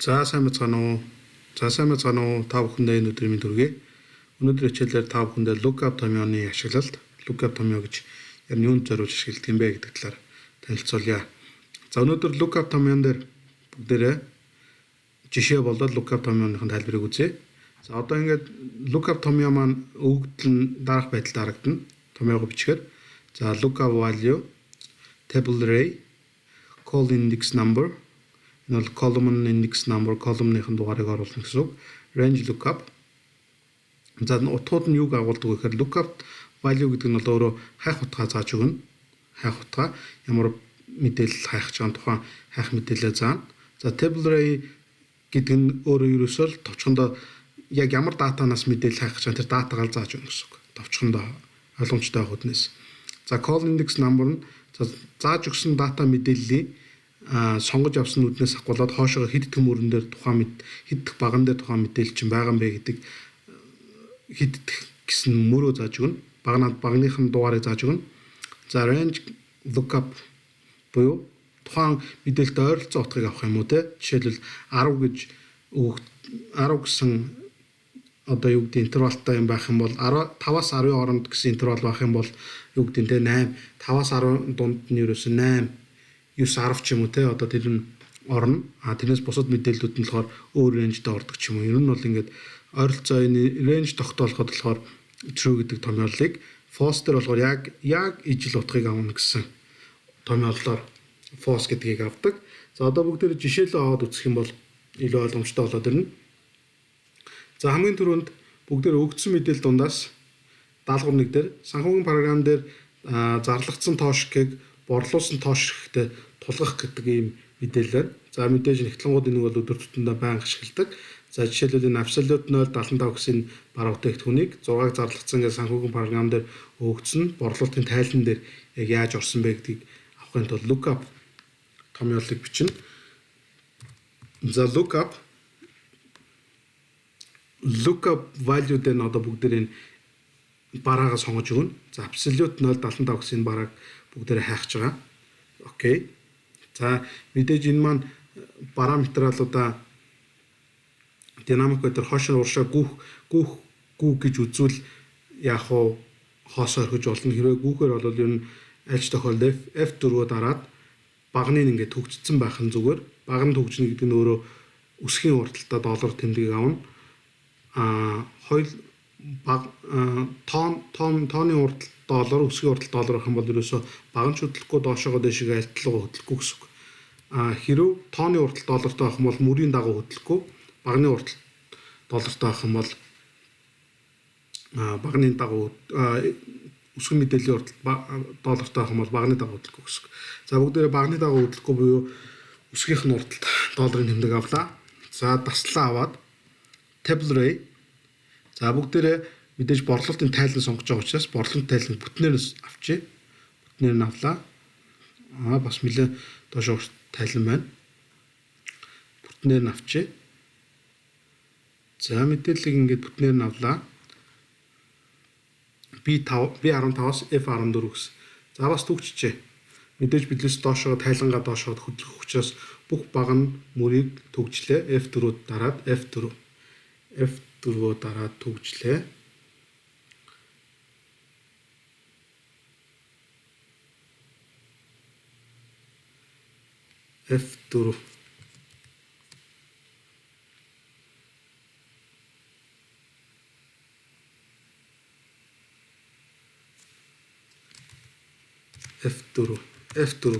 За сайн бацгаана уу. Та бүхэндээ энэ өдрийн мэнд хүргэе. Өнөөдрийн хичээлээр та бүхэндээ lookup томьёоны ашиглалт, lookup томьёо гэж яг юунд зориулж ашигладаг юм бэ гэдэг талаар танилцуулъя. За өнөөдөр lookup томьёон дээр бүгдээрээ жишээ болоод lookup томьёоныхын тайлбарыг үзье. За одоо ингээд lookup томьёо маань өгөгдөл нь дараах байдалд харагдана. Томьёогоо бичгээр. За lookup value, table array, call index number, энэ бол column index number, column-ийн дугаарыг оруулах гэсэн үг. Range lookup. За утгууд нь юуг агуулдаг вэ гэхээр lookup value гэдэг нь бол өөрөө хайх утгаа зааж өгнө. Хайх утгаа ямар мэдээлэл хайх гэж байгаа тухайн хайх мэдээлэлээ заана. За table array гэдэг нь өөрөө ерөөсөө л товчхондоо яг ямар датанаас мэдээлэл хайх гэж байгаа тэр датагаар зааж өгнө гэсэн үг. Товчхондоо ойлгомжтой байх үднээс. За call index number нь зааж өгсөн дата мэдээллийг сонгож авсан үднээс ахгуулаад хоошоо хэд төмөрөн дээр тухайн хэд баган дээр тухайн мэдээлэл чинь байгаа юм бэ гэдэг хэд гэсэн мөрөө зааж өгнө. Багныхын дугаарыг зааж өгнө. За range lookup буюу тухайн мэдээлэлтэй ойролцоо утгыг авах юм уу те. Жишээлбэл 10 гэж 10 гэсэн одоо юу гэдэг интервалтай юм байх юм бол 5-аас 10 хооронд гэсэн интервал байх юм бол юу гэдэг те 8 5-аас 10 дунд нь ерөөсөө 8 9-10 ч юм уу те одоо тэр нь орно. Тэрнээс бусад мэдээллүүд нь болохоор өөр рейнжтэй ордог ч юм уу. Ер нь бол ингээд ойролцоо энэ рейнж тогтоолоход болохоор true гэдэг томьёолыг false дээр болохоор яг ижил утгыг авна гэсэн томьёолоор false гэдгийг авдаг. За одоо бүгдээр жишээлээ аваад үзэх юм бол илүү ойлгомжтой болоод ирнэ. За хамгийн түрүүнд бүгдээр өгөгдсөн мэдээлэл дундаас даалгавар 1 дээр санхүүгийн програм дээр зарлагдсан тоошгийг борлуулсан тоошигтэй тулгах гэдэг ийм мэдээлэл байна. За мэдээж нэгтлэнгууд энэ бол өдөр тутамдаа байнга ашигладаг. За жишээлбэл энэ absolute 0.75 гэсэн бараа бүтээгдэхүүнийг 6-ыг зарлагдсан гэсэн санхүүгийн програм дээр өгөгдсөн борлуулалтын тайлан дээр яг яаж орсон бэ гэдгийг авахын тулд lookup томьёолыг бичнэ. За lookup value дээр нь одоо бүгдээр энэ бараагаа сонгож өгнө. За absolute 0.75 гэсэн барааг бүгдээрээ хайхаж байгаа. Окей. За мэдээж энэ маань параметралуудаа динамик дээр хоошоо уршаа гүүх гэж үзвэл яг хоо хоосоо орхиж болно. Хэрвээ гүүхээр бол ер нь альч тохиолдолд F4-өө дараад багныг ингээд төгжсөн байх нь зүгээр. Баг нь төгжнө гэдэг нь өөрөө өсгийн урталтаа доллар тэмдгийг авна. Тооны урталт доллар, өсгийн урталт доллар гэх юм бол ерөөсөө баган ч хөдлөхгүй доошоогоо дэшигээ альтлуугаа хөдлөхгүй гэсэн үг. Хэрв тооны урталт доллартай байх юм бол мөрийн дагуу хөдлөхгүй, багны урталт доллартай байх юм бол багны дагуу өсгөн мэдээллийн урталт доллартай байх юм бол багны дагуу хөдлөхгүй гэсэн үг. За бүгдээрээ багны дагуу хөдлөхгүй буюу өсгийнх нь урталт долларын тэмдэг авлаа. За таслаа аваад table array. За бүгдээрээ мэдээж борлуулалтын тайлбар сонгож байгаа учраас борлуулалтын тайлбарыг бүтнээрээс авчээ. Бүтнээр нь авлаа. Бас нэлээд доошоо тайлбар байна. Бүтнээр нь авчээ. За мэдээллийг ингээд бүтнээр нь авлаа. B15-аас F14 гэсэн. За бас төгчжээ. Мэдээж бидлээс доошоо тайлангаа доошоо хөдлөх учраас бүх баг нь мөрийг төгжлээ. F4-д дараад F4-өө дараад төгжлээ. F4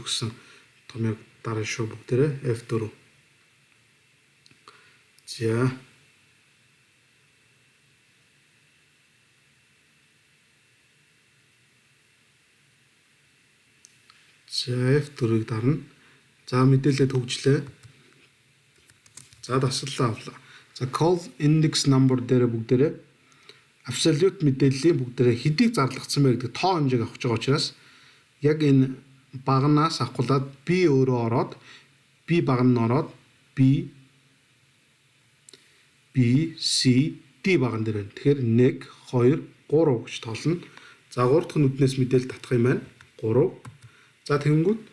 гэсэн томьёог дараа шүү бүгдээрээ F4. За F4-ыг дарна. За мэдээлэл төгжлээ. За таслаа авлаа. За call index number дээр бүгдээрээ absolute мэдээллийн бүгдээрээ хэдийг зарлагдсан бэ гэдэг тоо хэмжээг авах гэж байгаа учраас яг энэ багнаас авахлаад B өөрөө ороод B баг нь ороод B C D баган дээр байна. Тэгэхээр 1 2 3 гэж тоолно. За 3 дахь нүднээс мэдээлэл татах юм байна. 3. За тэгэнгүүт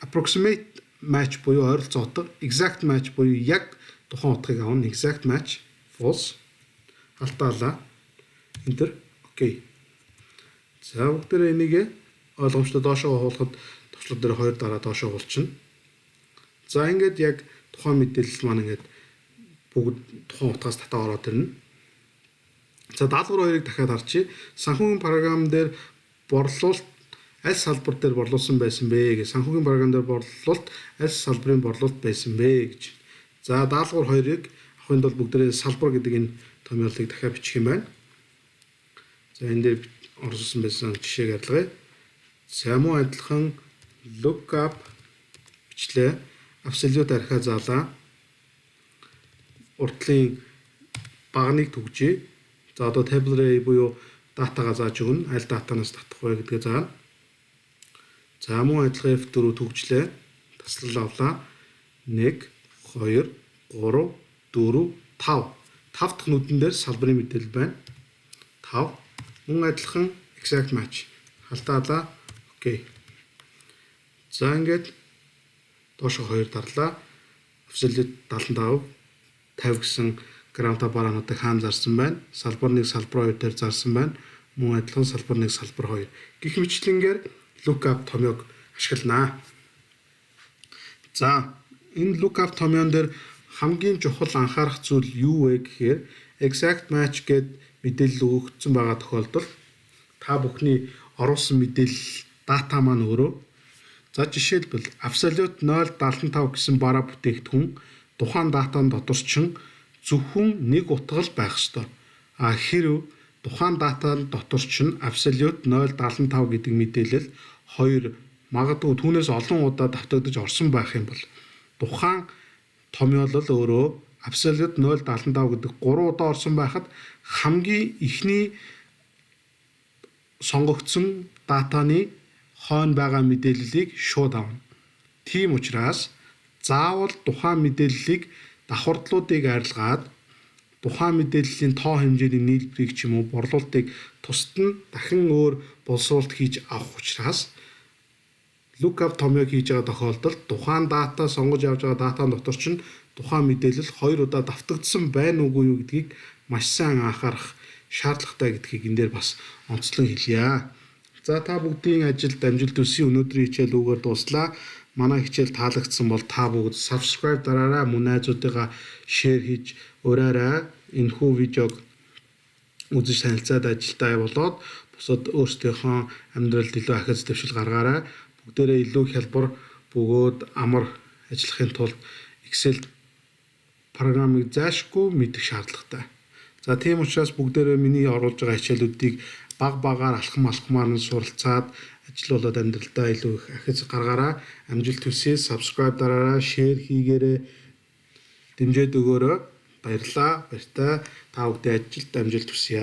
approximate match буюу ойролцоо утга, exact match буюу яг тухайн утгыг авна. Exact match false. Алтаалаа. Enter. Окей. За бүгдээрээ энийг ойлгомжтой доошоо хуулахад товчлууд дээр 2 дараа доошоо хуулчихна. За ингээд яг тухайн мэдээлэл маань ингээд бүгд тухайн утгаас татаа ороод ирнэ. За даалгавар 2-ыг дахиад харчи. Санхүүгийн програм дээр борлуулалт аль салбар дээр борлуулсан байсан бэ гэж. Санхүүгийн програм дээр борлуулалт аль салбарын борлуулалт байсан бэ гэж. За даалгавар 2-ыг авахын тулд бүгдээрээ салбар гэдэг энэ томьёолыг дахиад бичих юм байна. За энэ дээр орсон байсан жишээг арилгая. За мөн адилхан lookup бичлээ. Absolute архиа заалаа. Уртлын багныг түгжээ. За одоо table array буюу датагаа зааж өгнө. Аль датанаас татах вэ гэдгээ заана. За мөн адилхан F4 түгжлээ. Таслал авлаа. 1 2 3 4 5. 5 дахь нүдэн дээр салбарын мэдээлэл байна. 5. Мөн адилхан exact match. Халтаалаа. Окей. За ингээд доошо 2 дарлаа. Absolute 75 50 гэсэн грамта бараануудыг хаан зарсан байна. Салбар 1 салбар 2 дээр зарсан байна. Мөн адилхан салбар 1 салбар 2. Гэх мэтлэнгээр lookup томьёог ашигланаа. За энэ lookup томьёон дээр хамгийн чухал анхаарах зүйл юу вэ гэхээр exact match гэд мэдээлэл өгөгдсөн байгаа тохиолдолд та бүхний оруулсан мэдээлэл дата маань өөрөө. За жишээлбэл absolute 0.75 гэсэн бараа бүтээгдэхүүн тухайн датаны доторчин зөвхөн нэг утга л байх ёстой. Хэрв тухайн датаны доторчин absolute 0.75 гэдэг мэдээлэл 2 магадгүй түүнээс олон удаа давтагдаж орсон байх юм бол тухайн томьёолол өөрөө absolute 0.75 гэдэг 3 удаа орсон байхад хамгийн ихний сонгогдсон датаны хойно байгаа мэдээллийг шууд авна. Тийм учраас заавал тухайн мэдээллийг давхардлуудыг арилгаад тухайн мэдээллийн тоо хэмжээний нийлбэрийг ч юм уу борлуулалтыг тусад нь дахин өөр боловсруулалт хийж авах учраас lookup томьёог хийж байгаа тохиолдолд тухайн дата сонгож авч байгаа датаны дотор чинь тухайн мэдээлэл 2 удаа давтагдсан байна уугүй юу гэдгийг маш сайн анхаарах шаардлагатай гэдгийг энэ дээр бас онцлон хэлье. За та бүгдийн ажилд амжилт хүсье. Өнөөдрийн хичээл үгээр дуслаа. Манай хичээл таалагдсан бол та бүгд subscribe дараарай, мөн найзуудыгаа share хийж өрөөрэй. Энэхүү видеог үзэж танилцаад ажилтаа болоод бусад өөрсдийнхөө амьдралд илүү ахиц дэвшил гаргаарай. Бүгдээрээ илүү хялбар бөгөөд амар ажиллахын тулд Excel програмыг заашгүй мэдэх шаардлагатай. За тийм учраас бүгдээрээ миний оруулж байгаа хичээлүүдийг баг багаар алхмаар нь суралцаад ажиллуулад амьдралдаа илүү их ахиц гаргаарай. Амжилт хүсье. Subscribe дараарай, share хийгээрэй. Дэмжиж өгөөрэй. Баярлалаа. Баяртай. Та бүхэнд ажилд амжилт хүсье.